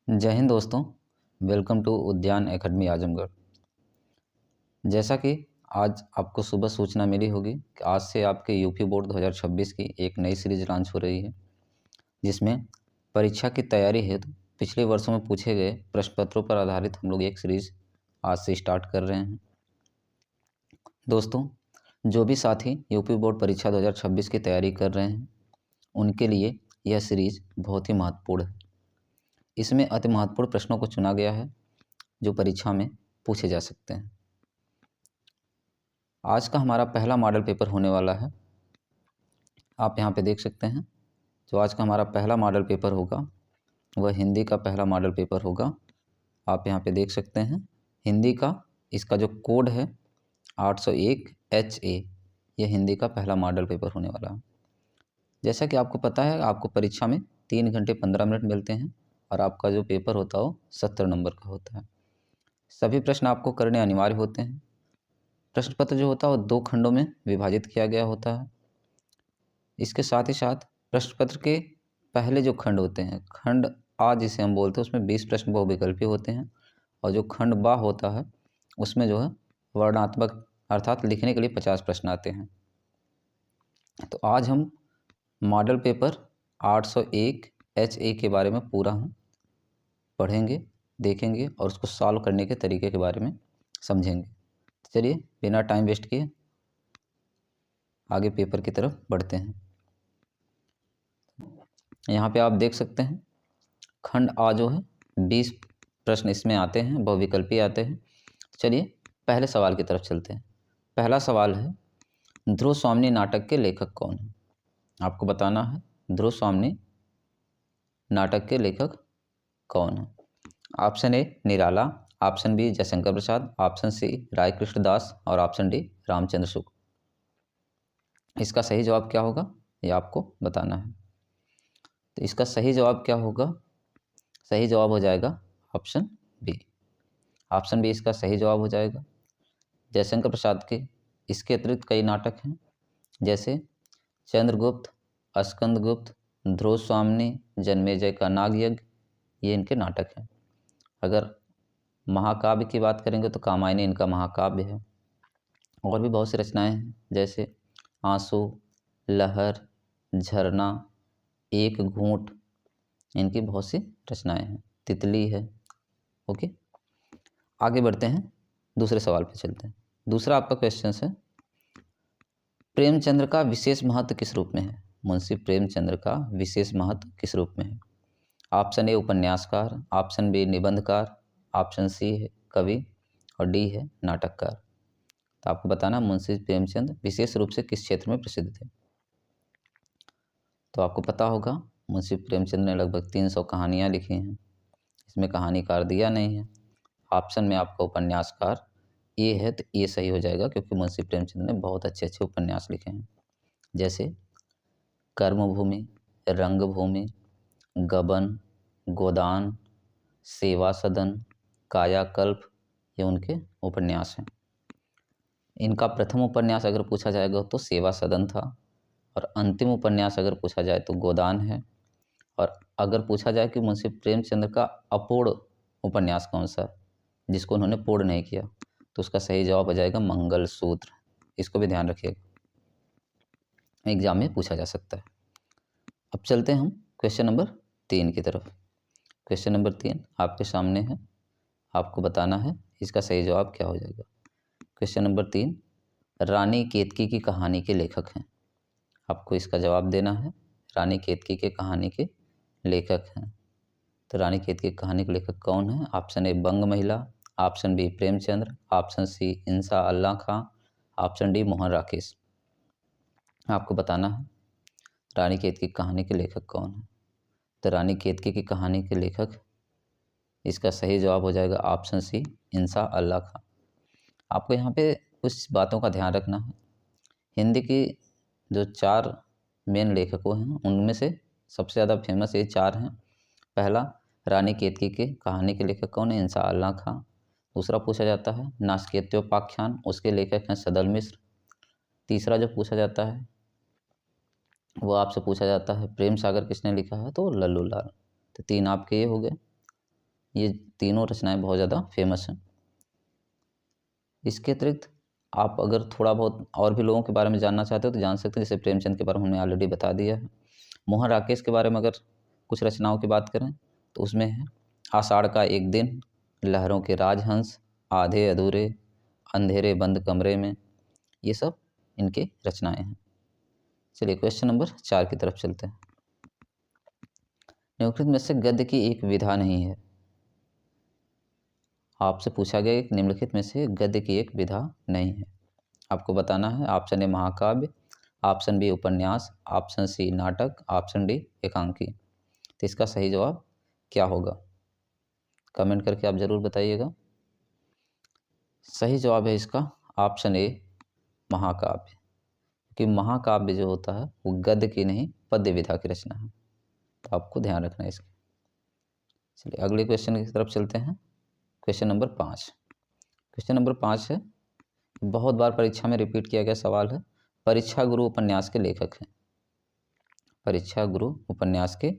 जय हिंद दोस्तों। Welcome to उद्यान एकेडमी आजमगढ़। जैसा कि आज आपको सुबह सूचना मिली होगी कि आज से आपके यूपी बोर्ड 2026 की एक नई सीरीज लॉन्च हो रही है, जिसमें परीक्षा की तैयारी हेतु पिछले वर्षों में पूछे गए प्रश्न पत्रों पर आधारित हम लोग एक सीरीज आज से स्टार्ट कर रहे हैं। दोस्तों, जो भी साथी यूपी बोर्ड परीक्षा 2026 की तैयारी कर रहे हैं, उनके लिए यह सीरीज बहुत ही महत्वपूर्ण है। इसमें अति महत्वपूर्ण प्रश्नों को चुना गया है जो परीक्षा में पूछे जा सकते हैं। आज का हमारा पहला मॉडल पेपर होने वाला है। आप यहाँ पे देख सकते हैं, जो आज का हमारा पहला मॉडल पेपर होगा वह हिंदी का पहला मॉडल पेपर होगा। आप यहाँ पे देख सकते हैं, हिंदी का इसका जो कोड है 801 HA, यह हिंदी का पहला मॉडल पेपर होने वाला है। जैसा कि आपको पता है, आपको परीक्षा में 3 घंटे 15 मिनट मिलते हैं और आपका जो पेपर होता है वो 70 नंबर का होता है। सभी प्रश्न आपको करने अनिवार्य होते हैं। प्रश्न पत्र जो होता है वो 2 खंडों में विभाजित किया गया होता है। इसके साथ ही साथ प्रश्न पत्र के पहले जो खंड होते हैं, खंड आ जिसे हम बोलते हैं, उसमें 20 प्रश्न बहुविकल्पीय होते हैं और जो खंड बा होता है उसमें जो है वर्णनात्मक अर्थात लिखने के लिए 50 प्रश्न आते हैं। तो आज हम मॉडल पेपर 801 HA के बारे में पूरा हम पढ़ेंगे, देखेंगे और उसको सॉल्व करने के तरीके के बारे में समझेंगे। चलिए बिना टाइम वेस्ट किए आगे पेपर की तरफ बढ़ते हैं। यहाँ पे आप देख सकते हैं, खंड आ जो है 20 प्रश्न इसमें आते हैं, बहुविकल्पीय आते हैं। चलिए पहले सवाल की तरफ चलते हैं। पहला सवाल है, ध्रुव स्वामिनी नाटक के लेखक कौन है? आपको बताना है ध्रुव स्वामिनी नाटक के लेखक कौन है। Option A Nirala, option B Jaishankar Prasad, option C Rai Krishnadas और ऑप्शन डी रामचंद्र शुक्ल। इसका सही जवाब क्या होगा ये आपको बताना है। तो इसका सही जवाब क्या होगा? सही जवाब हो जाएगा ऑप्शन बी। ऑप्शन बी इसका सही जवाब हो जाएगा। जयशंकर प्रसाद के इसके अतिरिक्त कई नाटक हैं, जैसे चंद्रगुप्त, स्कंदगुप्त, ध्रुव स्वामिनी, जन्मेजय का नागयज्ञ, ये इनके नाटक हैं। अगर महाकाव्य की बात करेंगे तो कामायनी इनका महाकाव्य है। और भी बहुत सी रचनाएं हैं, जैसे आंसू, लहर, झरना, एक घूंट, इनकी बहुत सी रचनाएं हैं। तितली है। ओके, आगे बढ़ते हैं, दूसरे सवाल पे चलते हैं। दूसरा आपका क्वेश्चन है, प्रेमचंद्र का विशेष महत्व किस रूप में है? मुंशी प्रेमचंद्र का विशेष महत्व किस रूप में है? ऑप्शन ए उपन्यासकार, ऑप्शन बी निबंधकार, ऑप्शन सी है कवि और डी है नाटककार। तो आपको बताना मुंशी प्रेमचंद विशेष रूप से किस क्षेत्र में प्रसिद्ध थे। तो आपको पता होगा मुंशी प्रेमचंद ने लगभग 300 कहानियाँ लिखी हैं। इसमें कहानीकार दिया नहीं है। ऑप्शन में आपका उपन्यासकार ये है, तो ये सही हो जाएगा, क्योंकि मुंशी प्रेमचंद ने बहुत अच्छे अच्छे उपन्यास लिखे हैं, जैसे कर्मभूमि, रंगभूमि, गबन, गोदान, सेवा सदन, कायाकल्प, ये उनके उपन्यास हैं। इनका प्रथम उपन्यास अगर पूछा जाएगा तो सेवा सदन था, और अंतिम उपन्यास अगर पूछा जाए तो गोदान है। और अगर पूछा जाए कि मुंशी प्रेमचंद्र का अपूर्ण उपन्यास कौन सा, जिसको उन्होंने पूर्ण नहीं किया, तो उसका सही जवाब हो जाएगा मंगलसूत्र। इसको भी ध्यान रखिएगा, एग्जाम में पूछा जा सकता है। अब चलते हैं हम क्वेश्चन नंबर 3 की तरफ। क्वेश्चन नंबर 3 आपके सामने है, आपको बताना है इसका सही जवाब क्या हो जाएगा। क्वेश्चन नंबर 3, रानी केतकी की कहानी के लेखक हैं। आपको इसका जवाब देना है, रानी केतकी के कहानी के लेखक हैं। तो रानी केतकी की कहानी के लेखक कौन है? Option A Bang Mahila, option B Premchandra, option C Insha Allah Khan, option D Mohan Rakesh. आपको बताना है रानी केतकी की कहानी के लेखक कौन है। तो रानी केतकी की कहानी के लेखक, इसका सही जवाब हो जाएगा ऑप्शन सी इंसा अल्लाह खां। आपको यहाँ पे कुछ बातों का ध्यान रखना है। हिंदी की जो 4 मेन लेखकों हैं, उनमें से सबसे ज़्यादा फेमस ये 4 हैं। पहला, रानी केतकी के कहानी के लेखक कौन है? इंसा अल्लाह खां। दूसरा पूछा जाता है नास्केत्योपाख्यान, उसके लेखक हैं सदल मिश्र। तीसरा जो पूछा जाता है वो आपसे पूछा जाता है प्रेम सागर किसने लिखा है? तो लल्लू लाल। तो 3 आपके ये हो गए। ये तीनों रचनाएं बहुत ज़्यादा फेमस हैं। इसके अतिरिक्त आप अगर थोड़ा बहुत और भी लोगों के बारे में जानना चाहते हो तो जान सकते हैं, जैसे प्रेमचंद के बारे में हमने ऑलरेडी बता दिया है। मोहन राकेश के बारे में अगर कुछ रचनाओं की बात करें तो उसमें है आषाढ़ का एक दिन, लहरों के राजहंस, आधे अधूरे, अंधेरे बंद कमरे में, ये सब इनके रचनाएं हैं। चलिए क्वेश्चन नंबर 4 की तरफ चलते हैं। निम्नलिखित में से गद्य की एक विधा नहीं है। आपसे पूछा गया कि निम्नलिखित में से गद्य की एक विधा नहीं है, आपको बताना है। ऑप्शन ए महाकाव्य, ऑप्शन बी उपन्यास, ऑप्शन सी नाटक, ऑप्शन डी एकांकी। तो इसका सही जवाब क्या होगा, कमेंट करके आप ज़रूर बताइएगा। सही जवाब है इसका ऑप्शन ए महाकाव्य, कि महाकाव्य जो होता है वो गद्य की नहीं पद्य विधा की रचना है, तो आपको ध्यान रखना है इसका। चलिए अगले क्वेश्चन की तरफ चलते हैं। Question number 5। क्वेश्चन नंबर 5 है, बहुत बार परीक्षा में रिपीट किया गया सवाल है, परीक्षा गुरु उपन्यास के लेखक हैं। परीक्षा गुरु उपन्यास के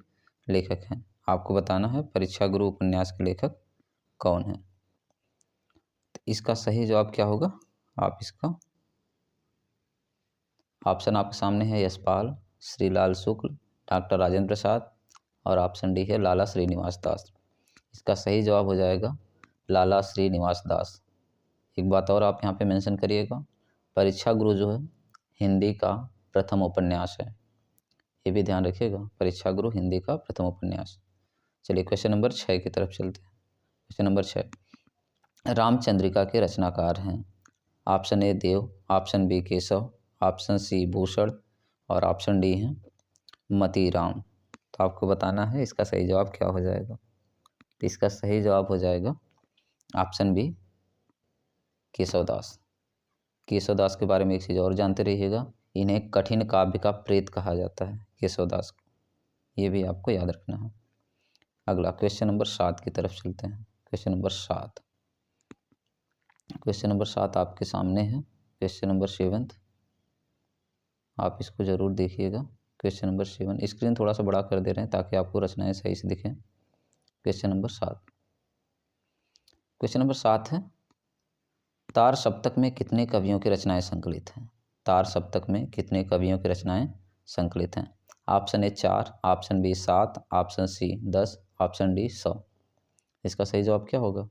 लेखक हैं, आपको बताना है परीक्षा गुरु उपन्यास के लेखक कौन है। तो इसका सही जवाब क्या होगा, आप इसका ऑप्शन आपके सामने है यशपाल, श्रीलाल शुक्ल, डॉक्टर राजेंद्र प्रसाद, और ऑप्शन डी है लाला श्रीनिवास दास। इसका सही जवाब हो जाएगा लाला श्रीनिवास दास। एक बात और आप यहाँ पे मेंशन करिएगा, परीक्षा गुरु जो है हिंदी का प्रथम उपन्यास है, ये भी ध्यान रखिएगा, परीक्षा गुरु हिंदी का प्रथम उपन्यास। चलिए क्वेश्चन नंबर 6 की तरफ चलते हैं। क्वेश्चन नंबर 6, रामचंद्रिका के रचनाकार हैं। Option A Dev, option B Keshav, option C Bhushan, और ऑप्शन डी है मतीराम। तो आपको बताना है इसका सही जवाब क्या हो जाएगा। तो इसका सही जवाब हो जाएगा ऑप्शन बी केशवदास। केशवदास के बारे में एक चीज़ और जानते रहिएगा, इन्हें कठिन काव्य का प्रेत कहा जाता है, केशवदास को, ये भी आपको याद रखना है। अगला क्वेश्चन नंबर 7 की तरफ चलते हैं। क्वेश्चन नंबर 7, क्वेश्चन नंबर 7 आपके सामने है। क्वेश्चन नंबर 7, आप इसको ज़रूर देखिएगा। क्वेश्चन नंबर 7, स्क्रीन थोड़ा सा बड़ा कर दे रहे हैं ताकि आपको रचनाएं सही से दिखें। क्वेश्चन नंबर 7, क्वेश्चन नंबर 7 है, तार सप्तक में कितने कवियों की रचनाएं संकलित हैं। तार सप्तक में कितने कवियों की रचनाएं संकलित हैं। Option A 4, option B 7, option C 10, option D 100। इसका सही जवाब क्या होगा,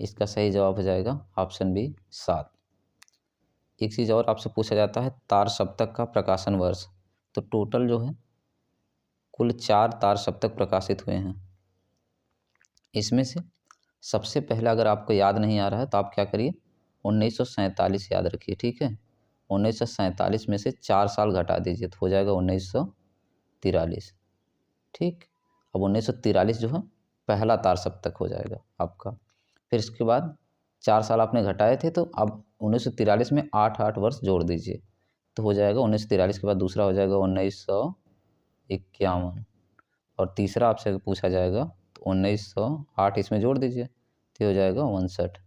इसका सही जवाब हो जाएगा ऑप्शन बी 7। एक चीज़ और आपसे पूछा जाता है, तार सप्तक का प्रकाशन वर्ष, तो टोटल जो है कुल 4 तार सप्तक प्रकाशित हुए हैं। इसमें से सबसे पहला अगर आपको याद नहीं आ रहा है तो आप क्या करिए, 1947 याद रखिए, ठीक है। 1947 में से 4 साल घटा दीजिए तो हो जाएगा 1943, ठीक। अब 1943 जो है पहला तार सप्तक हो जाएगा आपका। फिर इसके बाद 4 साल आपने घटाए थे, तो अब 1943 में 8 वर्ष जोड़ दीजिए तो हो जाएगा 1943 के बाद दूसरा हो जाएगा 1951, और तीसरा आपसे पूछा जाएगा तो 1908 इसमें जोड़ दीजिए तो हो जाएगा 59।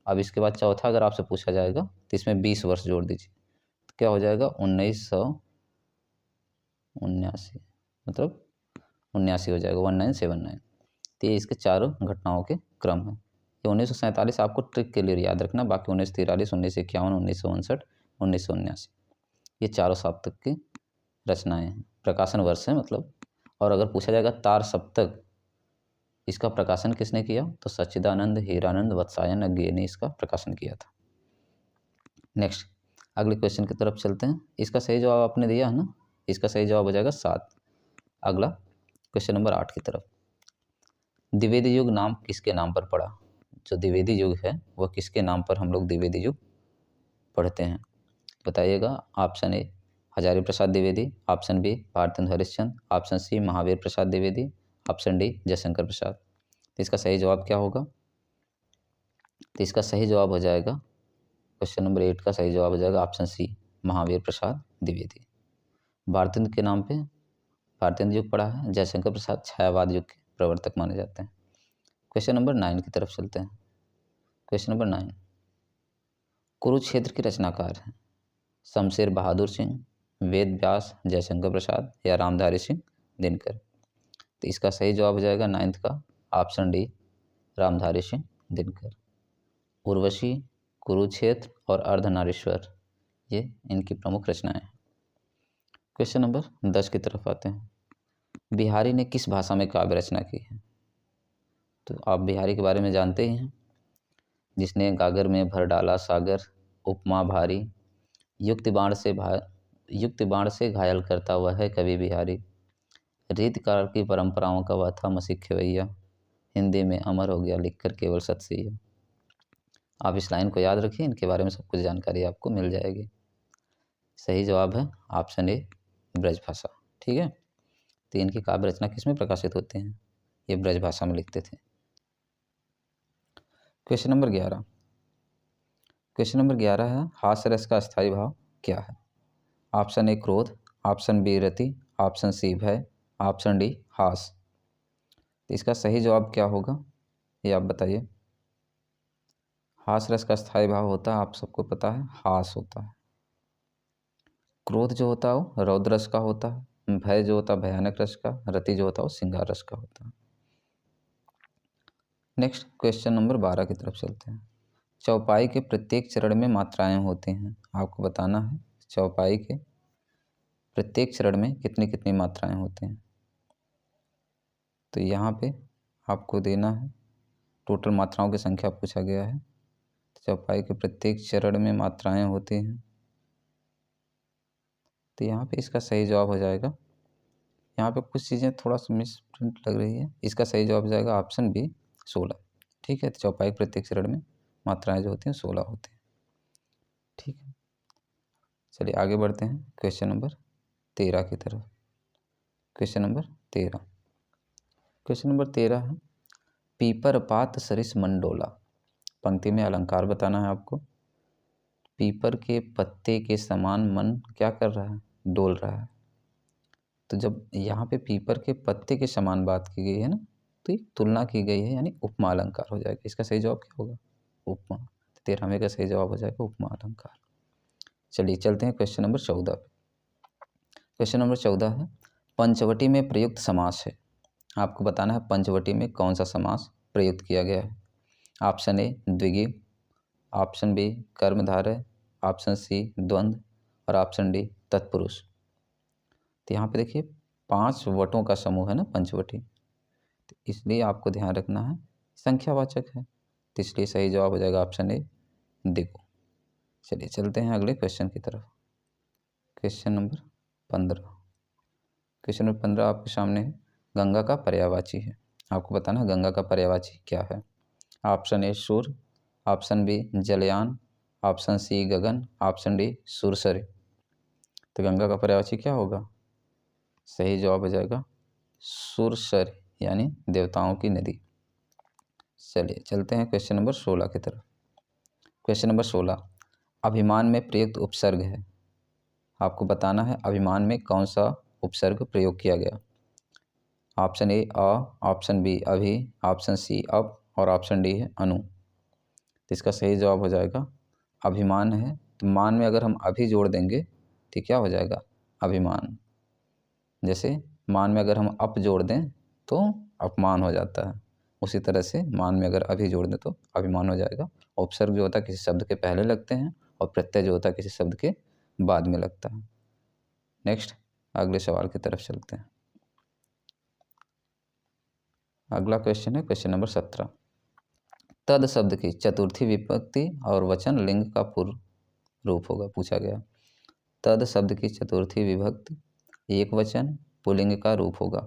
अब इसके बाद चौथा अगर आपसे पूछा जाएगा तो इसमें 20 वर्ष जोड़ दीजिए तो क्या हो जाएगा 1979, मतलब 79 हो जाएगा, 1979। तो ये इसके चारों घटनाओं के क्रम है। ये 1947 आपको ट्रिक के लिए याद रखना, बाकी 1943, 1951, 1959, 1979 ये चारों सप्तक की रचनाएं हैं, प्रकाशन वर्ष है मतलब। और अगर पूछा जाएगा तार सप्तक इसका प्रकाशन किसने किया, तो सच्चिदानंद हीरानंद वत्सायन अज्ञेय ने इसका प्रकाशन किया था। नेक्स्ट अगले क्वेश्चन की तरफ चलते हैं। इसका सही जवाब आपने दिया है ना, इसका सही जवाब हो जाएगा 7। अगला क्वेश्चन नंबर 8 की तरफ, द्विवेदी युग नाम किसके नाम पर पड़ा। जो द्विवेदी युग है वह किसके नाम पर हम लोग द्विवेदी युग पढ़ते हैं, बताइएगा। Option A Hazari Prasad Dwivedi, option B Bharatendu Harishchandra, option C Mahavir Prasad Dwivedi, option D Jaishankar Prasad. तो इसका सही जवाब क्या होगा, तो इसका सही जवाब हो जाएगा क्वेश्चन नंबर 8 का सही जवाब हो जाएगा ऑप्शन सी महावीर प्रसाद द्विवेदी। भारतेंदु के नाम पे भारतेंदु युग पढ़ा है, जयशंकर प्रसाद छायावाद युग के प्रवर्तक माने जाते हैं। क्वेश्चन नंबर 9 की तरफ चलते हैं। क्वेश्चन नंबर 9, कुरुक्षेत्र के रचनाकार हैं शमशेर बहादुर सिंह, वेद व्यास, जयशंकर प्रसाद या रामधारी सिंह दिनकर। तो इसका सही जवाब हो जाएगा 9th का ऑप्शन डी रामधारी सिंह दिनकर। उर्वशी, कुरुक्षेत्र और अर्धनारीश्वर ये इनकी प्रमुख रचनाएं हैं। क्वेश्चन नंबर 10 की तरफ आते हैं। बिहारी ने किस भाषा में काव्य रचना की है? तो आप बिहारी के बारे में जानते ही हैं, जिसने गागर में भर डाला सागर, उपमा भारी, युक्त बाण से घायल करता हुआ है कवि बिहारी, रीतकाल की परंपराओं का वह था मसीह खेवैया, हिंदी में अमर हो गया लिखकर केवल सत सिया। आप इस लाइन को याद रखिए, इनके बारे में सब कुछ जानकारी आपको मिल जाएगी। सही जवाब है ऑप्शन ए ब्रजभाषा। ठीक है, तो इनकी काव्य रचना किसमें प्रकाशित होते हैं? ये ब्रजभाषा में लिखते थे। Question number 11। क्वेश्चन नंबर 11 है, हास्य रस का स्थायी भाव क्या है? ऑप्शन ए क्रोध, ऑप्शन बी रति, ऑप्शन सी भय, ऑप्शन डी हास। तो इसका सही जवाब क्या होगा ये आप बताइए। हास रस का स्थायी भाव होता है, आप सबको पता है, हास होता है। क्रोध जो होता है वो रौद्र रस का होता है, भय जो होता है भयानक रस का, रति जो होता है वो श्रृंगार रस का होता है। नेक्स्ट क्वेश्चन नंबर 12 की तरफ चलते हैं। चौपाई के प्रत्येक चरण में मात्राएं होती हैं, आपको बताना है चौपाई के प्रत्येक चरण में कितनी कितनी मात्राएं होती हैं। तो यहाँ पे आपको देना है टोटल मात्राओं की संख्या पूछा गया है। चौपाई के प्रत्येक चरण में मात्राएं होती हैं, तो यहाँ पे इसका सही जवाब हो जाएगा, यहाँ पे कुछ चीज़ें थोड़ा सा मिसप्रिंट लग रही है, इसका सही जवाब हो जाएगा ऑप्शन बी 16। ठीक है, तो चौपाई के प्रत्येक चरण में मात्राएं जो होती हैं 16 होती हैं। ठीक है, चलिए आगे बढ़ते हैं क्वेश्चन नंबर 13 की तरफ। Question number 13। क्वेश्चन नंबर 13 है, पीपर पात सरिस मन डोला। पंक्ति में अलंकार बताना है आपको। पीपर के पत्ते के समान मन क्या कर रहा है? डोल रहा है। तो जब यहाँ पे पीपर के पत्ते के समान बात की गई है ना, तो एक तुलना की गई है, यानी उपमा अलंकार हो जाएगा। इसका सही जवाब क्या होगा? उपमा। 13वें का सही जवाब हो जाएगा उपमा अलंकार। चलिए चलते हैं क्वेश्चन नंबर 14 पे। क्वेश्चन नंबर 14 है, पंचवटी में प्रयुक्त समास है, आपको बताना है पंचवटी में कौन सा समास प्रयुक्त किया गया है। ऑप्शन ए द्विगु, ऑप्शन बी कर्मधारय, ऑप्शन सी द्वंद्व और ऑप्शन डी तत्पुरुष। तो यहाँ पे देखिए 5 वटों का समूह है ना पंचवटी, तो इसलिए आपको ध्यान रखना है संख्यावाचक है, तो इसलिए सही जवाब हो जाएगा ऑप्शन ए द्विगु। चलिए चलते हैं अगले क्वेश्चन की तरफ। Question number 15। क्वेश्चन नंबर 15 आपके सामने है, गंगा का पर्यायवाची है, आपको बताना है गंगा का पर्यायवाची क्या है। ऑप्शन ए सूर्य, ऑप्शन बी जलयान, ऑप्शन सी गगन, ऑप्शन डी सुरसरी। तो गंगा का पर्यायवाची क्या होगा? सही जवाब हो जाएगा सुरसरी, यानी देवताओं की नदी। चलिए चलते हैं क्वेश्चन नंबर 16 की तरफ। क्वेश्चन नंबर 16, अभिमान में प्रयुक्त उपसर्ग है, आपको बताना है अभिमान में कौन सा उपसर्ग प्रयोग किया गया। ऑप्शन ए अ, ऑप्शन बी अभी, ऑप्शन सी अब और ऑप्शन डी है अनु। तो इसका सही जवाब हो जाएगा अभिमान है, तो मान में अगर हम अभी जोड़ देंगे तो क्या हो जाएगा? अभिमान। जैसे मान में अगर हम अप जोड़ दें तो अपमान हो जाता है, उसी तरह से मान में अगर अभी जोड़ दें तो अभिमान हो जाएगा। उपसर्ग जो होता है किसी शब्द के पहले लगते हैं और प्रत्यय जो होता है किसी शब्द के बाद में लगता है। नेक्स्ट अगले सवाल की तरफ चलते हैं। अगला क्वेश्चन है क्वेश्चन नंबर 17। तद शब्द की चतुर्थी विभक्ति और वचन लिंग का पूर्व रूप होगा, पूछा गया। तद शब्द की चतुर्थी विभक्ति एक वचन पुल्लिंग का रूप होगा।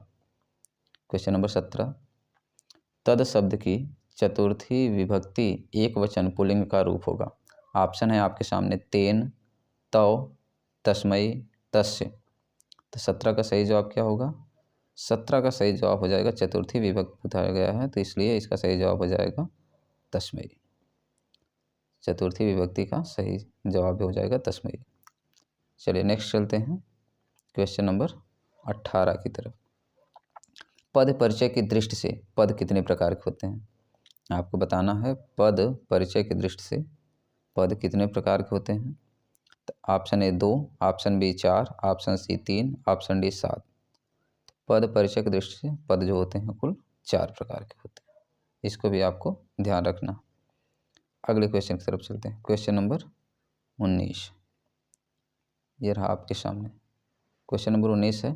क्वेश्चन नंबर 17, तद शब्द की चतुर्थी विभक्ति एक वचन पुल्लिंग का रूप होगा। ऑप्शन है आपके सामने तेन, तव, तस्मयी, तस्य। तो 17 का सही जवाब क्या होगा? 17 का सही जवाब हो जाएगा, चतुर्थी विभक्ति बताया गया है तो इसलिए इसका सही जवाब हो जाएगा तस्मयी। चतुर्थी विभक्ति का सही जवाब हो जाएगा तस्मयी। चलिए नेक्स्ट चलते हैं क्वेश्चन नंबर 18 की तरफ। पद परिचय की दृष्टि से पद कितने प्रकार के होते हैं? आपको बताना है पद परिचय की दृष्टि से पद कितने प्रकार के होते हैं। तो option A 2, option B 4, option C 3, option D 7। पद परिचय की दृष्टि से पद जो होते हैं कुल 4 प्रकार के होते हैं। इसको भी आपको ध्यान रखना। अगले क्वेश्चन की तरफ चलते हैं। क्वेश्चन नंबर 19 ये रहा आपके सामने। क्वेश्चन नंबर 19 है,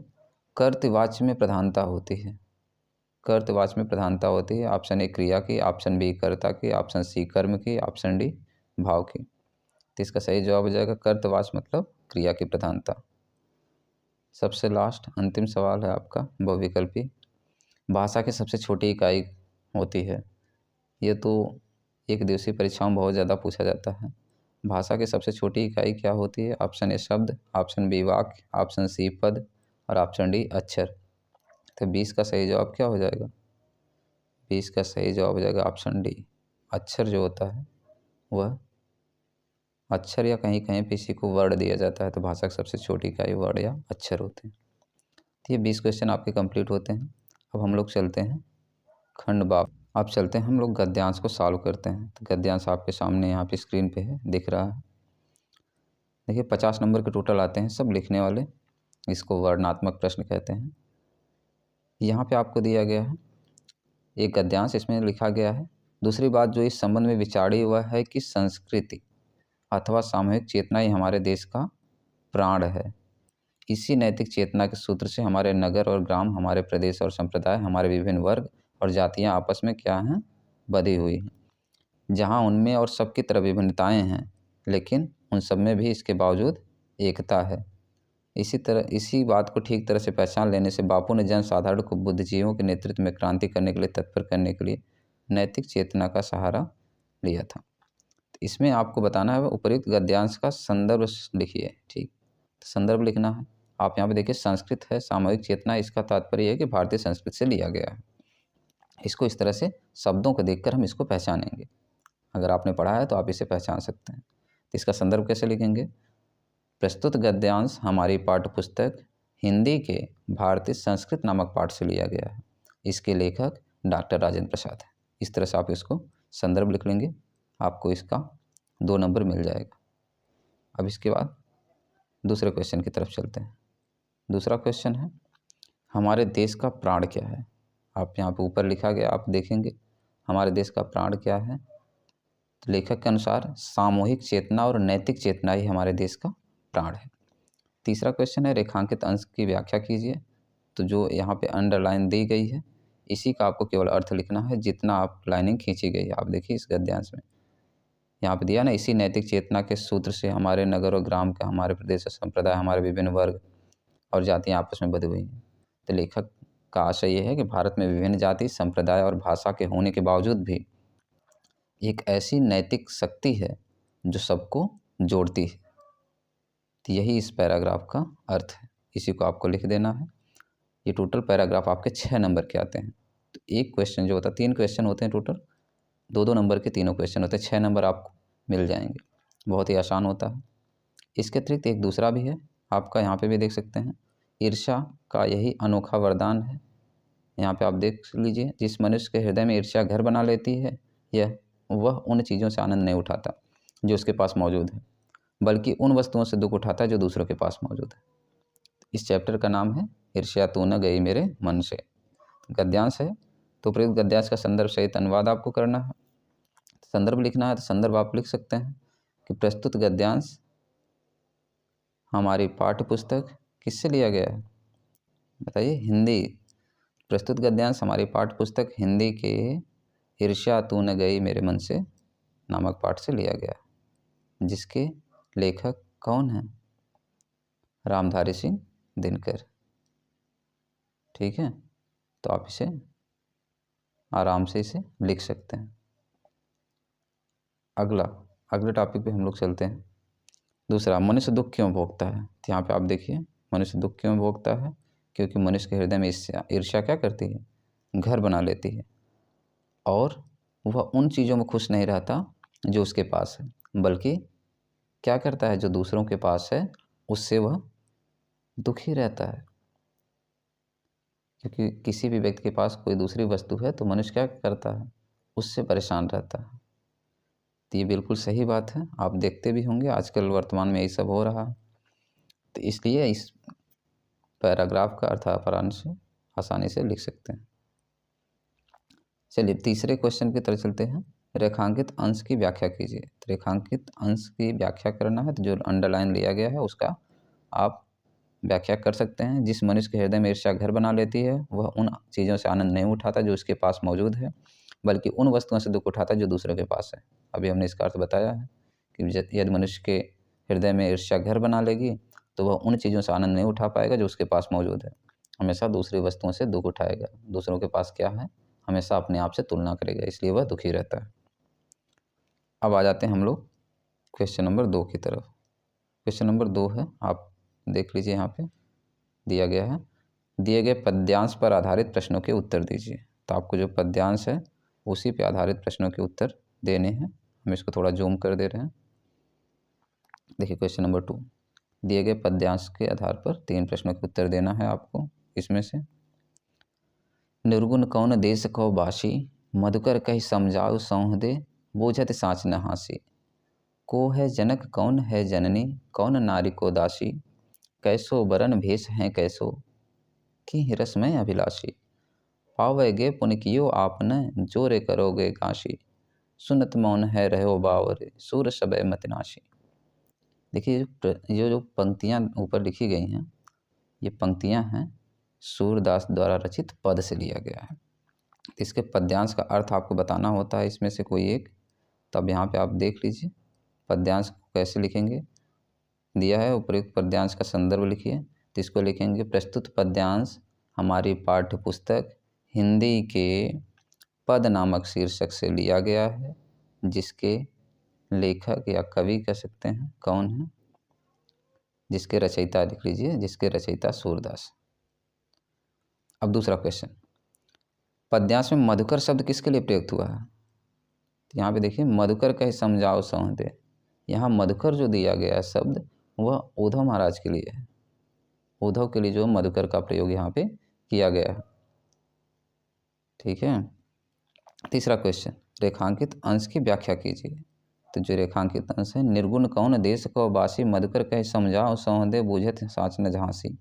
कर्तवाच्य में प्रधानता होती है। कर्तवाच्य में प्रधानता होती है। ऑप्शन ए क्रिया की, ऑप्शन बी कर्ता की, ऑप्शन सी कर्म की, ऑप्शन डी भाव की। तो इसका सही जवाब हो जाएगा कर्तवाच्य मतलब क्रिया की प्रधानता। सबसे लास्ट अंतिम सवाल है आपका बहुविकल्पी। भाषा की सबसे छोटी इकाई होती है। ये तो एक दिवसीय परीक्षाओं में बहुत ज़्यादा पूछा जाता है। भाषा की सबसे छोटी इकाई क्या होती है? ऑप्शन ए शब्द, ऑप्शन बी वाक्य, ऑप्शन सी पद और ऑप्शन डी अक्षर। तो 20 का सही जवाब क्या हो जाएगा? 20 का सही जवाब हो जाएगा ऑप्शन डी। अक्षर जो होता है वह अक्षर या कहीं कहीं पे इसी को वर्ड दिया जाता है। तो भाषा की सबसे छोटी इकाई वर्ड या अक्षर होते हैं। तो ये 20 क्वेश्चन आपके कंप्लीट होते हैं। अब हम लोग चलते हैं खंड बाब। अब चलते हैं हम लोग गद्यांश को सॉल्व करते हैं। तो गद्यांश आपके सामने यहाँ पे स्क्रीन पे है, दिख रहा है। देखिए 50 नंबर के टोटल आते हैं सब लिखने वाले। इसको वर्णनात्मक प्रश्न कहते हैं। यहाँ पे आपको दिया गया है एक गद्यांश, इसमें लिखा गया है, दूसरी बात जो इस संबंध में विचारी हुआ है कि संस्कृति अथवा सामूहिक चेतना ही हमारे देश का प्राण है। इसी नैतिक चेतना के सूत्र से हमारे नगर और ग्राम, हमारे प्रदेश और संप्रदाय, हमारे विभिन्न वर्ग और जातियाँ आपस में क्या हैं? बधी हुई हैं। जहाँ उनमें और सबकी तरह विभिन्नताएं हैं, लेकिन उन सब में भी इसके बावजूद एकता है। इसी बात को ठीक तरह से पहचान लेने से बापू ने जनसाधारण को बुद्धिजीवियों के नेतृत्व में क्रांति करने के लिए तत्पर करने के लिए नैतिक चेतना का सहारा लिया था। तो इसमें आपको बताना है उपयुक्त गद्यांश का संदर्भ लिखिए। ठीक, तो संदर्भ लिखना है। आप यहाँ पे देखिए संस्कृत है, सामूहिक चेतना, इसका तात्पर्य है कि भारतीय संस्कृति से लिया गया है। इसको इस तरह से शब्दों को देखकर हम इसको पहचानेंगे। अगर आपने पढ़ा है तो आप इसे पहचान सकते हैं। तो इसका संदर्भ कैसे लिखेंगे? प्रस्तुत गद्यांश हमारी पाठ्यपुस्तक हिंदी के भारतीय संस्कृत नामक पाठ से लिया गया है। इसके लेखक डॉक्टर राजेंद्र प्रसाद है। इस तरह से आप इसको संदर्भ लिख लेंगे, आपको इसका 2 नंबर मिल जाएगा। अब इसके बाद दूसरे क्वेश्चन की तरफ चलते हैं। दूसरा क्वेश्चन है, हमारे देश का प्राण क्या है? आप यहाँ पे ऊपर लिखा गया, आप देखेंगे हमारे देश का प्राण क्या है। तो लेखक के अनुसार सामूहिक चेतना और नैतिक चेतना ही हमारे देश का प्राण है। तीसरा क्वेश्चन है, रेखांकित अंश की व्याख्या कीजिए। तो जो यहाँ पे अंडरलाइन दी गई है इसी का आपको केवल अर्थ लिखना है, जितना आप लाइनिंग खींची गई है। आप देखिए इस गद्यांश में यहाँ पे दिया ना, इसी नैतिक चेतना के सूत्र से हमारे नगर और ग्राम के, हमारे प्रदेश और संप्रदाय, हमारे विभिन्न वर्ग और जातियाँ आपस में बधी हुई हैं। तो लेखक का आशय ये है कि भारत में विभिन्न जाति, संप्रदाय और भाषा के होने के बावजूद भी एक ऐसी नैतिक शक्ति है जो सबको जोड़ती है। तो यही इस पैराग्राफ का अर्थ है। इसी को आपको लिख देना है। ये टोटल पैराग्राफ आपके 6 नंबर के आते हैं। तो एक क्वेश्चन जो होता है, 3 क्वेश्चन होते हैं टोटल, 2-2 नंबर के तीनों क्वेश्चन होते हैं। 6 नंबर आपको मिल जाएंगे। बहुत ही आसान होता है। इसके अतिरिक्त एक दूसरा भी है, आपका यहाँ पे भी देख सकते हैं, ईर्ष्या का यही अनोखा वरदान है। यहाँ पे आप देख लीजिए, जिस मनुष्य के हृदय में ईर्ष्या घर बना लेती है, वह उन चीज़ों से आनंद नहीं उठाता जो उसके पास मौजूद है, बल्कि उन वस्तुओं से दुख उठाता है जो दूसरों के पास मौजूद है। इस चैप्टर का नाम है ईर्ष्या तू न गई मेरे मन से। गद्यांश है, तो प्रयुक्त गद्यांश का संदर्भ सहित अनुवाद आपको करना है। संदर्भ लिखना है तो संदर्भ आप लिख सकते हैं कि प्रस्तुत गद्यांश हमारी पाठ्यपुस्तक किससे लिया गया है? बताइए, हिंदी। प्रस्तुत गद्यांश हमारी पाठ्यपुस्तक हिंदी के ईर्ष्या तू न गई मेरे मन से नामक पाठ से लिया गया, जिसके लेखक कौन हैं? रामधारी सिंह दिनकर। ठीक है, तो आप इसे आराम से इसे लिख सकते हैं। अगले टॉपिक पे हम लोग चलते हैं। दूसरा, मनुष्य दुख क्यों भोगता है? तो यहाँ पे आप देखिए, मनुष्य दुख क्यों भोगता है? क्योंकि मनुष्य के हृदय में ईर्ष्या क्या करती है? घर बना लेती है, और वह उन चीज़ों में खुश नहीं रहता जो उसके पास है, बल्कि क्या करता है, जो दूसरों के पास है उससे वह दुखी रहता है। क्योंकि किसी भी व्यक्ति के पास कोई दूसरी वस्तु है तो मनुष्य क्या करता है? उससे परेशान रहता है। तो ये बिल्कुल सही बात है, आप देखते भी होंगे आजकल वर्तमान में यही सब हो रहा है। तो इसलिए इस पैराग्राफ का अर्थ आप आसानी से लिख सकते हैं। चलिए तीसरे क्वेश्चन की तरफ चलते हैं। रेखांकित अंश की व्याख्या कीजिए। तो रेखांकित अंश की व्याख्या करना है तो जो अंडरलाइन लिया गया है उसका आप व्याख्या कर सकते हैं। जिस मनुष्य के हृदय में ईर्ष्या घर बना लेती है वह उन चीज़ों से आनंद नहीं उठाता जो उसके पास मौजूद है, बल्कि उन वस्तुओं से दुख उठाता है जो दूसरों के पास है। अभी हमने इसका अर्थ बताया है कि यदि मनुष्य के हृदय में ईर्ष्या घर बना लेगी तो वह उन चीज़ों से आनंद नहीं उठा पाएगा जो उसके पास मौजूद है, हमेशा दूसरी वस्तुओं से दुख उठाएगा। दूसरों के पास क्या है, हमेशा अपने आप से तुलना करेगा, इसलिए वह दुखी रहता है। अब आ जाते हैं हम लोग क्वेश्चन नंबर 2 की तरफ। क्वेश्चन नंबर 2 है, आप देख लीजिए, यहाँ पे दिया गया है, दिए गए पद्यांश पर आधारित प्रश्नों के उत्तर दीजिए। तो आपको जो पद्यांश है उसी पे आधारित प्रश्नों के उत्तर देने हैं। हम इसको थोड़ा जूम कर दे रहे हैं। देखिए क्वेश्चन नंबर 2, दिए गए पद्यांश के आधार पर 3 प्रश्नों के उत्तर देना है आपको। इसमें से निर्गुण कौन देश को बासी, मधुकर कही समझाओ सौह दे, बूझत साँच न हासी। को है जनक कौन है जननी, कौन नारी को दासी, कैसो बरन भेष हैं कैसो, कि रसमय अभिलाषी। पावैगे पुन कियो आपने, जोरे करोगे काशी, सुनत मौन है रहो बावरे, सूर सबे मत नाशी। देखिए जो पंक्तियाँ ऊपर लिखी गई हैं, ये पंक्तियाँ हैं सूरदास द्वारा रचित पद से लिया गया है। इसके पद्यांश का अर्थ आपको बताना होता है इसमें से कोई एक। तब यहाँ पे आप देख लीजिए पद्यांश को कैसे लिखेंगे, दिया है उपयुक्त पद्यांश का संदर्भ लिखिए। तो इसको लिखेंगे, प्रस्तुत पद्यांश हमारी पाठ्य पुस्तक हिंदी के पद नामक शीर्षक से लिया गया है, जिसके लेखक या कवि कह सकते हैं कौन है, जिसके रचयिता लिख लीजिए, जिसके रचयिता सूरदास। अब दूसरा क्वेश्चन, पद्यांश में मधुकर शब्द किसके लिए प्रयुक्त हुआ है। तो यहाँ पे देखिए, मधुकर कहे समझाओ सौह दे, यहाँ मधुकर जो दिया गया है शब्द वह उद्धव महाराज के लिए है। उद्धव के लिए जो मधुकर का प्रयोग यहाँ पे किया गया है। ठीक है। तीसरा क्वेश्चन, रेखांकित अंश की व्याख्या कीजिए। तो जो रेखांकित अंश है, निर्गुण कौन देश को बासी, मधुकर कहे समझाओ सौह दे, बूझत साँच न झांसी।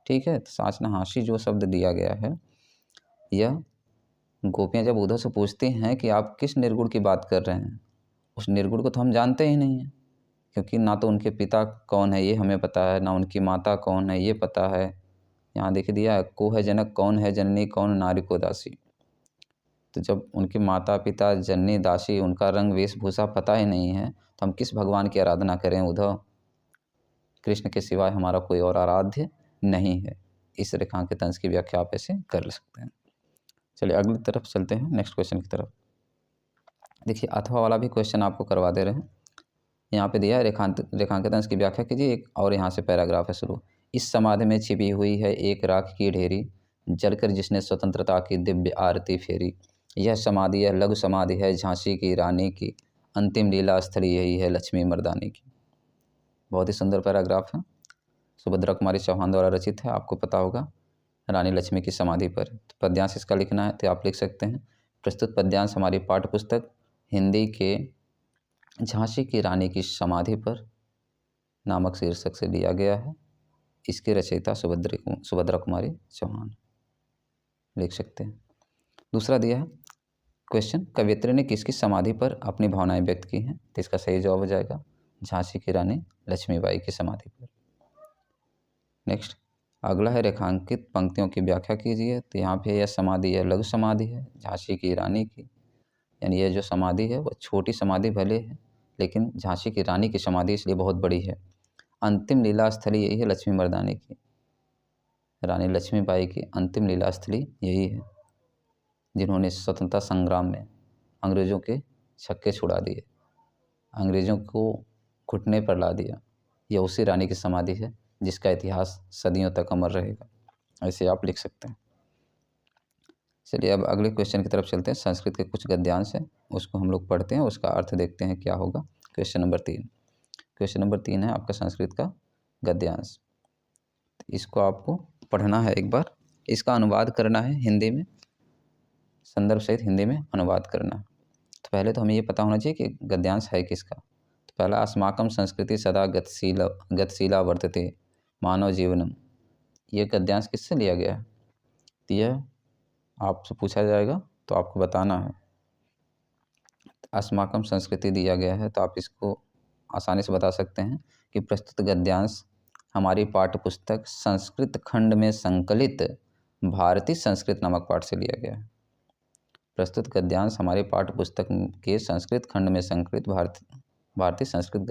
ठीक है, तो साँच न हासी जो शब्द दिया गया है, यह गोपियाँ जब उद्धव से पूछती हैं कि आप किस निर्गुण की बात कर रहे हैं, उस निर्गुण को तो हम जानते ही नहीं हैं, क्योंकि ना तो उनके पिता कौन है ये हमें पता है, ना उनकी माता कौन है ये पता है। यहाँ देखिए दिया है, को है जनक कौन है जननी, कौन नारी को दासी। तो जब उनके माता पिता जननी दासी, उनका रंग वेशभूषा पता ही नहीं है, तो हम किस भगवान की आराधना करें उद्धव। कृष्ण के सिवाय हमारा कोई और आराध्य नहीं है। इस रेखांकित अंश की व्याख्या आप ऐसे कर सकते हैं। चलिए अगली तरफ चलते हैं, नेक्स्ट क्वेश्चन की तरफ। देखिए अथवा वाला भी क्वेश्चन आपको करवा दे रहे हैं। यहाँ पे दिया है, रेखांकित अंश की व्याख्या कीजिए। एक और यहाँ से पैराग्राफ है शुरू, इस समाधि में छिपी हुई है एक राख की ढेरी, जलकर जिसने स्वतंत्रता की दिव्य आरती फेरी। यह समाधि, यह लघु समाधि है झांसी की रानी की, अंतिम लीला स्थली यही है लक्ष्मी मर्दानी की। बहुत ही सुंदर पैराग्राफ है, सुभद्रा कुमारी चौहान द्वारा रचित है, आपको पता होगा, रानी लक्ष्मी की समाधि पर। तो पद्यांश इसका लिखना है तो आप लिख सकते हैं, प्रस्तुत पद्यांश हमारी पाठ्य पुस्तक हिंदी के झांसी की रानी की समाधि पर नामक शीर्षक से लिया गया है, इसके रचयिता सुभद्रा कुमारी चौहान, लिख सकते हैं। दूसरा दिया है क्वेश्चन, कवियत्री ने किसकी समाधि पर अपनी भावनाएं व्यक्त की हैं। तो इसका सही जवाब हो जाएगा झांसी की रानी लक्ष्मीबाई की समाधि पर। नेक्स्ट अगला है, रेखांकित पंक्तियों की व्याख्या कीजिए। तो यहाँ पे यह समाधि, यह लघु समाधि है झांसी की रानी की, यानी यह जो समाधि है वह छोटी समाधि भले है, लेकिन झांसी की रानी की समाधि इसलिए बहुत बड़ी है। अंतिम लीला स्थली यही है लक्ष्मी मर्दानी की, रानी लक्ष्मीबाई की अंतिम लीला स्थली यही है, जिन्होंने स्वतंत्रता संग्राम में अंग्रेज़ों के छक्के छुड़ा दिए, अंग्रेज़ों को घुटने पर ला दिया। यह उसी रानी की समाधि है जिसका इतिहास सदियों तक अमर रहेगा, ऐसे आप लिख सकते हैं। चलिए अब अगले क्वेश्चन की तरफ चलते हैं। संस्कृत के कुछ गद्यांश हैं, उसको हम लोग पढ़ते हैं, उसका अर्थ देखते हैं क्या होगा। क्वेश्चन नंबर 3, क्वेश्चन नंबर 3 है आपका संस्कृत का गद्यांश। इसको आपको पढ़ना है एक बार, इसका अनुवाद करना है हिंदी में, संदर्भ सहित हिंदी में अनुवाद करना है। तो पहले तो हमें ये पता होना चाहिए कि गद्यांश है किसका। तो पहला, अस्माकं संस्कृति सदा गतिशीला वर्तते मानव जीवनम, ये गद्यांश किससे लिया गया है। तो यह आपसे पूछा जाएगा तो तो आपको बताना है। अस्माकम संस्कृति दिया गया है, तो आप इसको आसानी से बता सकते हैं कि प्रस्तुत गद्यांश हमारी पाठ्यपुस्तक संस्कृत खंड में संकलित भारतीय संस्कृत नामक पाठ से लिया गया है। प्रस्तुत गद्यांश हमारी पाठ्यपुस्तक के संस्कृत खंड में संकलित भारतीय संस्कृत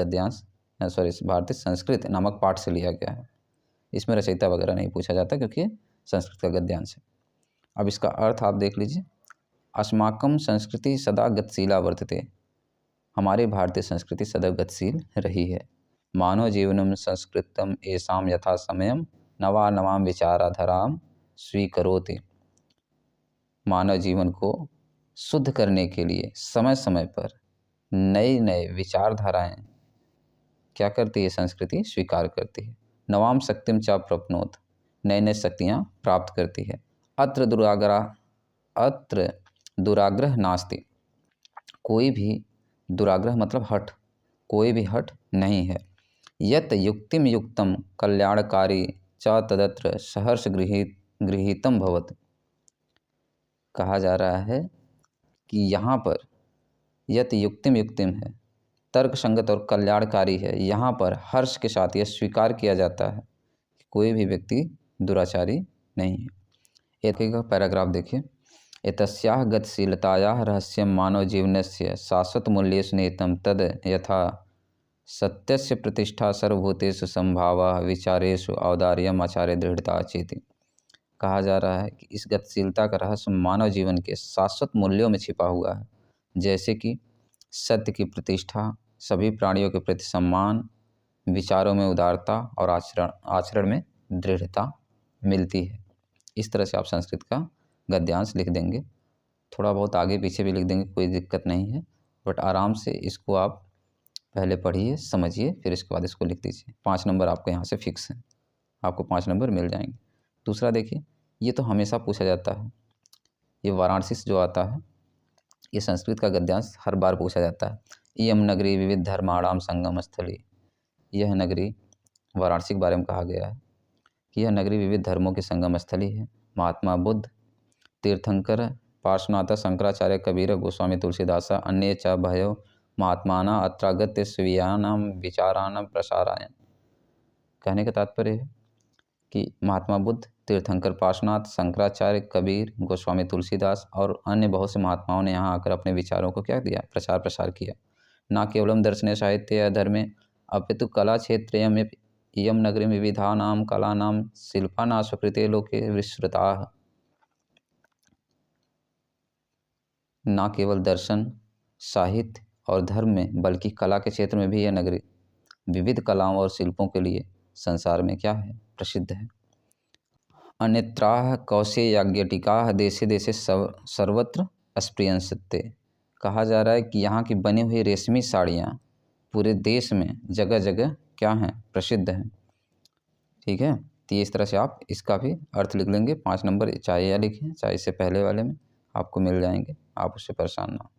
नामक पाठ से लिया गया है। इसमें रचयिता वगैरह नहीं पूछा जाता क्योंकि संस्कृत का गद्यांश है। अब इसका अर्थ आप देख लीजिए। अस्माकम संस्कृति सदा गतिशीला वर्तते, हमारी भारतीय संस्कृति सदा गतिशील रही है। मानव जीवनम संस्कृतम एसाम यथा समयम नवा नवाम विचाराधाराम स्वीकरोति। मानव जीवन को शुद्ध करने के लिए समय समय पर नई नए विचारधाराएं क्या करती है, संस्कृति स्वीकार करती है। नवाम शक्तिम च प्रपनोत, नई नई शक्तियाँ प्राप्त करती है। अत्र दुराग्रह नास्ति, कोई भी दुराग्रह मतलब हठ, कोई भी हठ नहीं है। यत युक्तिम युक्तम कल्याणकारी च तदत्र सहर्ष गृहीतम भवत। कहा जा रहा है कि यहाँ पर यत युक्तिम युक्तिम है, तर्क संगत और कल्याणकारी है। यहाँ पर हर्ष के साथ यह स्वीकार किया जाता है कि कोई भी व्यक्ति दुराचारी नहीं है। एक पैराग्राफ देखिए। एतस्याः गतिशीलतायाः रहस्यं मानव जीवनस्य शाश्वत मूल्येषु निहितं तद् यथा सत्यस्य प्रतिष्ठा सर्वभूतेषु संभावः विचारेषु औदार्यम आचार्य दृढ़ता चेति। कहा जा रहा है कि इस गतिशीलता का रहस्य मानव जीवन के शाश्वत मूल्यों में छिपा हुआ है, जैसे कि सत्य की प्रतिष्ठा, सभी प्राणियों के प्रति सम्मान, विचारों में उदारता और आचरण में दृढ़ता मिलती है। इस तरह से आप संस्कृत का गद्यांश लिख देंगे। थोड़ा बहुत आगे पीछे भी लिख देंगे, कोई दिक्कत नहीं है, बट आराम से इसको आप पहले पढ़िए, समझिए, फिर इसके बाद इसको लिख दीजिए। 5 नंबर आपको यहाँ से फिक्स है, आपको 5 नंबर मिल जाएंगे। दूसरा देखिए, ये तो हमेशा पूछा जाता है, ये वाराणसी से जो आता है, ये संस्कृत का गद्यांश हर बार पूछा जाता है। इयम नगरी विविध धर्माणाम संगम स्थली, यह नगरी वाराणसी के बारे में कहा गया है कि यह नगरी विविध धर्मों की संगम स्थली है। महात्मा बुद्ध, तीर्थंकर, पार्श्वनाथ, शंकराचार्य, कबीर, गोस्वामी तुलसीदास, अन्ये च भयो महात्माना अत्रागत्य स्वीयानाम विचाराणाम प्रसाराय। कहने का तात्पर्य है कि महात्मा बुद्ध, तीर्थंकर पार्श्वनाथ, शंकराचार्य, कबीर, गोस्वामी तुलसीदास और अन्य बहुत से महात्माओं ने यहाँ आकर अपने विचारों को क्या दिया, प्रसार किया। न केवलम दर्शने साहित्य या धर्मे अपितु कला क्षेत्रेयम इयम नगरी विविधानाम कलानाम शिल्पानां स्वकृते लोके विस्तृताः। न केवल दर्शन, साहित्य और धर्म में, बल्कि कला के क्षेत्र में भी यह नगरी विविध कलाओं और शिल्पों के लिए संसार में क्या है, प्रसिद्ध है। अन्यत्राः कौशेयाज्ञटिकाः देशे देशे सर्वत्र स्प्रियंसते। कहा जा रहा है कि यहाँ की बनी हुई रेशमी साड़ियाँ पूरे देश में जगह जगह क्या हैं, प्रसिद्ध हैं। ठीक है, तो इस तरह से आप इसका भी अर्थ लिख लेंगे। 5 नंबर चाहे या लिखें, चाहे इससे पहले वाले में आपको मिल जाएंगे, आप उससे परेशान ना।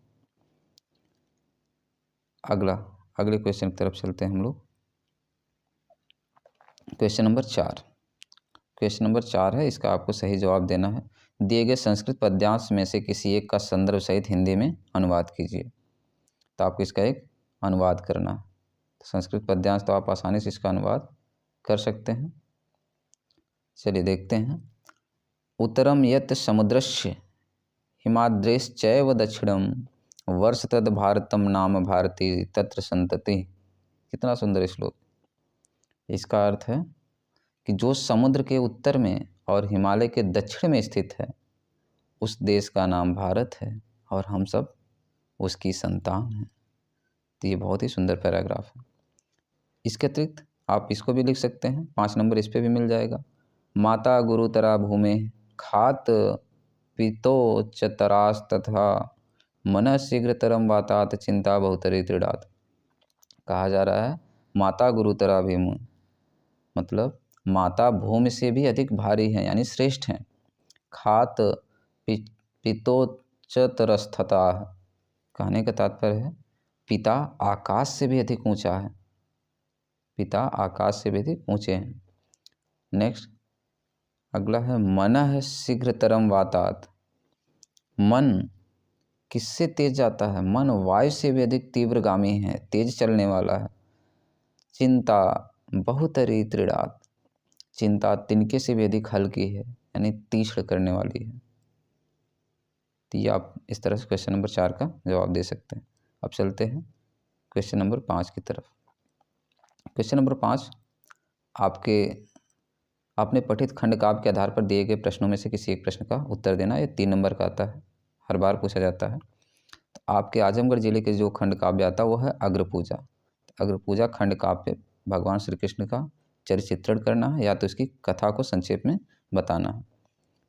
अगले क्वेश्चन की तरफ चलते हैं हम लोग। क्वेश्चन नंबर 4 है, इसका आपको सही जवाब देना है। दिए गए संस्कृत पद्यांश में से किसी एक का संदर्भ सहित हिंदी में अनुवाद कीजिए। तो आपको इसका एक अनुवाद करना है। संस्कृत पद्यांश तो आप आसानी से इसका अनुवाद कर सकते हैं। चलिए देखते हैं। उत्तरम यत् समुद्रस्य हिमाद्रेश्चैव दक्षिणम वर्ष तद भारतम नाम भारती तत्र संतति। कितना सुंदर श्लोक। इसका अर्थ है कि जो समुद्र के उत्तर में और हिमालय के दक्षिण में स्थित है, उस देश का नाम भारत है और हम सब उसकी संतान हैं। तो ये बहुत ही सुंदर पैराग्राफ है। इसके अतिरिक्त आप इसको भी लिख सकते हैं, 5 नंबर इस पे भी मिल जाएगा। माता गुरुतरा भूमे खात पितो चतरास तथा मन शीघ्रतरम वातात चिंता बहुतरी त्रिडात। कहा जा रहा है माता गुरुतरा भीम, मतलब माता भूमि से भी अधिक भारी हैं, यानी श्रेष्ठ हैं। खात पितोच्चतरस्थता, कहने का तात्पर्य है पिता आकाश से भी अधिक ऊंचा है, पिता आकाश से भी अधिक ऊंचे हैं। नेक्स्ट अगला है मनः शीघ्रतरम वातात। मन किससे तेज जाता है? मन वायु से भी अधिक तीव्रगामी है, तेज चलने वाला है। चिंता बहुतरी तृणात्, चिंता तिनके से भी अधिक हल्की है, यानी तीक्ष्ण करने वाली है। तो ये आप इस तरह से क्वेश्चन नंबर 4 का जवाब दे सकते हैं। अब चलते हैं क्वेश्चन नंबर 5 की तरफ। क्वेश्चन नंबर 5 आपने पठित खंड काव्य के आधार पर दिए गए प्रश्नों में से किसी एक प्रश्न का उत्तर देना। ये 3 नंबर का आता है, हर बार पूछा जाता है। तो आपके आजमगढ़ जिले के जो खंड काव्य आता है वो है अग्रपूजा। अग्रपूजा खंड काव्य भगवान श्री कृष्ण का चरित्रण करना है या तो इसकी कथा को संक्षेप में बताना है।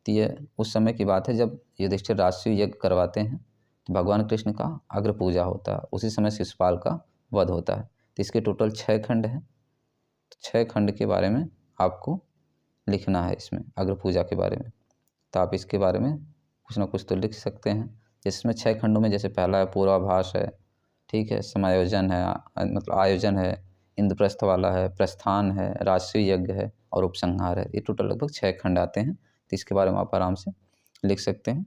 तो ये उस समय की बात है जब युधिष्ठिर राष्ट्रीय यज्ञ करवाते हैं तो भगवान कृष्ण का अग्रपूजा होता है, उसी समय शिशुपाल का वध होता है। तो इसके टोटल 6 खंड हैं। तो 6 खंड के बारे में आपको लिखना है इसमें, अग्रपूजा के बारे में। तो आप इसके बारे में कुछ ना कुछ तो लिख सकते हैं। जिसमें 6 खंडों में जैसे पहला है पूर्वाभास है, ठीक है, समायोजन है, मतलब आयोजन है, इंद्रप्रस्थ वाला है, प्रस्थान है, राष्ट्रीय यज्ञ है और उपसंहार है। ये टोटल लगभग 6 खंड आते हैं। तो इसके बारे में आप आराम से लिख सकते हैं,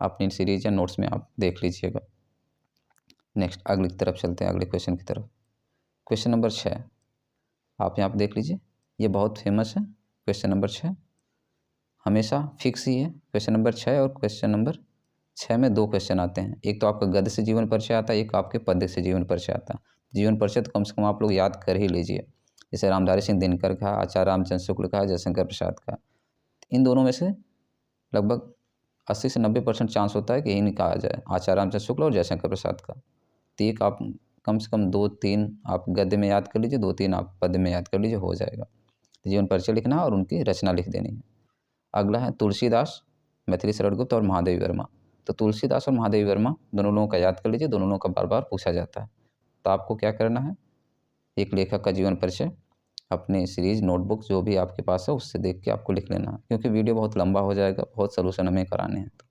अपनी सीरीज या नोट्स में आप देख लीजिएगा। नेक्स्ट अगली तरफ चलते हैं, अगले क्वेश्चन की तरफ। क्वेश्चन नंबर 6 आप यहाँ पर देख लीजिए, ये बहुत फेमस है। क्वेश्चन नंबर 6 हमेशा फिक्स ही है। क्वेश्चन नंबर 6 और क्वेश्चन नंबर 6 में 2 क्वेश्चन आते हैं। एक तो आपका गद्य से जीवन परिचय आता है, एक आपके पद्य से जीवन परिचय आता है। जीवन परिचय तो कम से कम आप लोग याद कर ही लीजिए। जैसे रामधारी सिंह दिनकर का, आचार्य रामचंद्र शुक्ल का, जयशंकर प्रसाद का। इन दोनों में से लगभग 80 से 90% चांस होता है कि यही कहा जाए, आचार्य रामचंद्र शुक्ल और जयशंकर प्रसाद का। तो एक आप कम से कम 2-3 आप गद्य में याद कर लीजिए, 2-3 आप पद्य में याद कर लीजिए, हो जाएगा। जीवन परिचय लिखना है और उनकी रचना लिख देनी है। अगला है तुलसीदास, मैथिली शरण गुप्त और महादेवी वर्मा। तो तुलसीदास और महादेवी वर्मा दोनों लोगों का याद कर लीजिए, दोनों लोगों का बार बार पूछा जाता है। तो आपको क्या करना है, एक लेखक का जीवन परिचय अपने सीरीज नोटबुक जो भी आपके पास है उससे देख के आपको लिख लेना है, क्योंकि वीडियो बहुत लंबा हो जाएगा, बहुत सोल्यूशन हमें कराने हैं। तो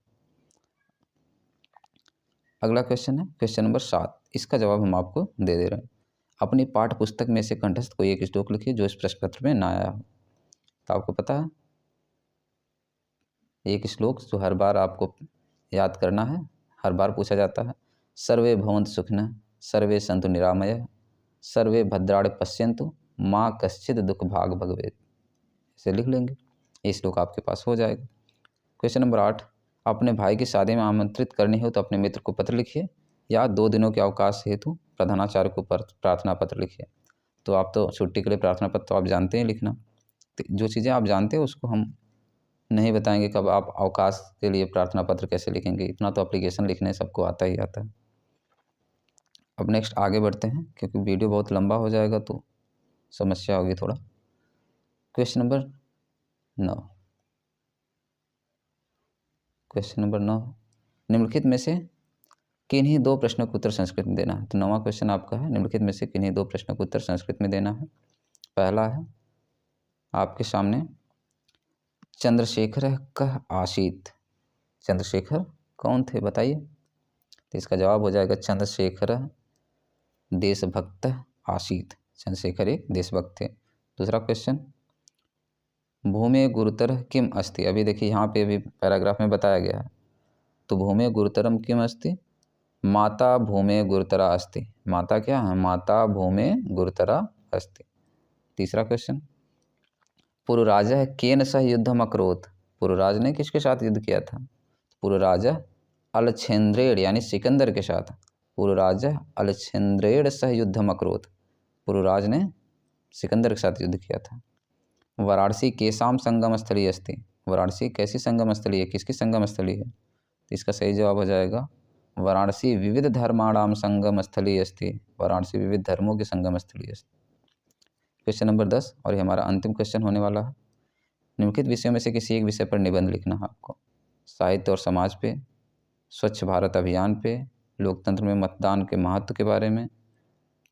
अगला क्वेश्चन है क्वेश्चन नंबर 7। इसका जवाब हम आपको दे दे रहे हैं। अपनी पाठ्य पुस्तक में से कंठस्थ कोई एक श्लोक लिखिए जो इस प्रश्न पत्र में ना आया हो। तो आपको पता है एक श्लोक जो हर बार आपको याद करना है, हर बार पूछा जाता है। सर्वे भवन्तु सुखिनः, सर्वे सन्तु निरामयः, सर्वे भद्राणि पश्यन्तु, माँ कश्चित् दुख भाग भवेत्। इसे लिख लेंगे, ये श्लोक आपके पास हो जाएगा। क्वेश्चन नंबर 8 अपने भाई की शादी में आमंत्रित करनी हो तो अपने मित्र को पत्र लिखिए या 2 दिनों के अवकाश हेतु प्रधानाचार्य को प्रार्थना पत्र लिखिए। तो आप तो छुट्टी के लिए प्रार्थना पत्र तो आप जानते हैं लिखना। तो जो चीज़ें आप जानते हैं उसको हम नहीं बताएंगे कब आप अवकाश के लिए प्रार्थना पत्र कैसे लिखेंगे, इतना तो एप्लीकेशन लिखने सबको आता ही आता है। अब नेक्स्ट आगे बढ़ते हैं, क्योंकि वीडियो बहुत लंबा हो जाएगा तो समस्या होगी थोड़ा। क्वेश्चन नंबर 9 क्वेश्चन नंबर 9 निम्नलिखित में से किन्हीं 2 प्रश्नों का उत्तर संस्कृत में देना है। तो 9वां क्वेश्चन आपका है निम्नलिखित में से किन्हीं 2 प्रश्नों का उत्तर संस्कृत में देना है। पहला है आपके सामने, चंद्रशेखर कः आसीत्। चंद्रशेखर कौन थे बताइए। तो इसका जवाब हो जाएगा चंद्रशेखर देशभक्त आसीत्। चंद्रशेखर एक देशभक्त थे। दूसरा क्वेश्चन, भूमे गुरुतर किम अस्ति। अभी देखिए यहाँ पे भी पैराग्राफ में बताया गया है। तो भूमे गुरुतरम किम अस्ति, माता भूमे गुरुतरा अस्ति। माता क्या है, माता भूमे गुरुतरा अस्ति। तीसरा क्वेश्चन, पुरुराजः केन सह युद्धम अकरोत्। पुरुराज ने किसके साथ युद्ध किया था। पुरुराजः अलछेन्द्रेण यानी सिकंदर के साथ। पुरुराजः अलछेन्द्रेण सह युद्धम अकरोत्। पुरुराज ने सिकंदर के साथ युद्ध किया था। वाराणसी केसाम संगम स्थली अस्ति। वाराणसी कैसी संगम स्थली है, किसकी संगम स्थली है। तो इसका सही जवाब हो जाएगा वाराणसी विविध धर्माणाम संगम स्थली अस्ति। वाराणसी विविध धर्मों की संगम स्थली अस्ति। क्वेश्चन नंबर 10 और ये हमारा अंतिम क्वेश्चन होने वाला है। निम्नलिखित विषयों में से किसी एक विषय पर निबंध लिखना है आपको। साहित्य और समाज पे, स्वच्छ भारत अभियान पे, लोकतंत्र में मतदान के महत्व के बारे में,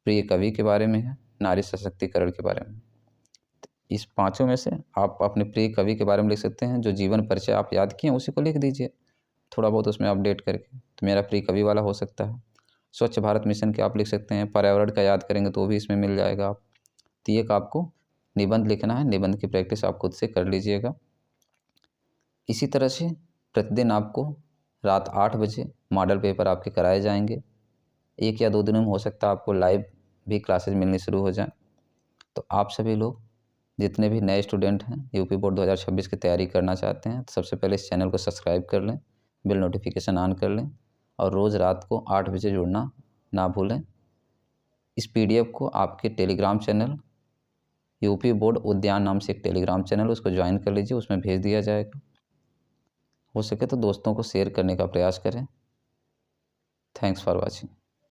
प्रिय कवि के बारे में है, नारी सशक्तिकरण के बारे में। इस पांचों में से आप अपने प्रिय कवि के बारे में लिख सकते हैं। जो जीवन परिचय आप याद किए उसी को लिख दीजिए, थोड़ा बहुत उसमें अपडेट करके। तो मेरा प्रिय कवि वाला हो सकता है। स्वच्छ भारत मिशन के आप लिख सकते हैं। पर्यावरण का याद करेंगे तो भी इसमें मिल जाएगा। आप तो एक आपको निबंध लिखना है। निबंध की प्रैक्टिस आप खुद से कर लीजिएगा। इसी तरह से प्रतिदिन आपको रात 8 बजे मॉडल पेपर आपके कराए जाएंगे। 1 या 2 दिनों में हो सकता है आपको लाइव भी क्लासेस मिलनी शुरू हो जाएं। तो आप सभी लोग जितने भी नए स्टूडेंट हैं यूपी बोर्ड 2026 की तैयारी करना चाहते हैं तो सबसे पहले इस चैनल को सब्सक्राइब कर लें, बिल नोटिफिकेशन ऑन कर लें और रोज़ रात को 8 बजे जुड़ना ना भूलें। इस PDF को आपके टेलीग्राम चैनल यूपी बोर्ड उद्यान नाम से एक टेलीग्राम चैनल, उसको ज्वाइन कर लीजिए, उसमें भेज दिया जाएगा। हो सके तो दोस्तों को शेयर करने का प्रयास करें। Thanks for watching.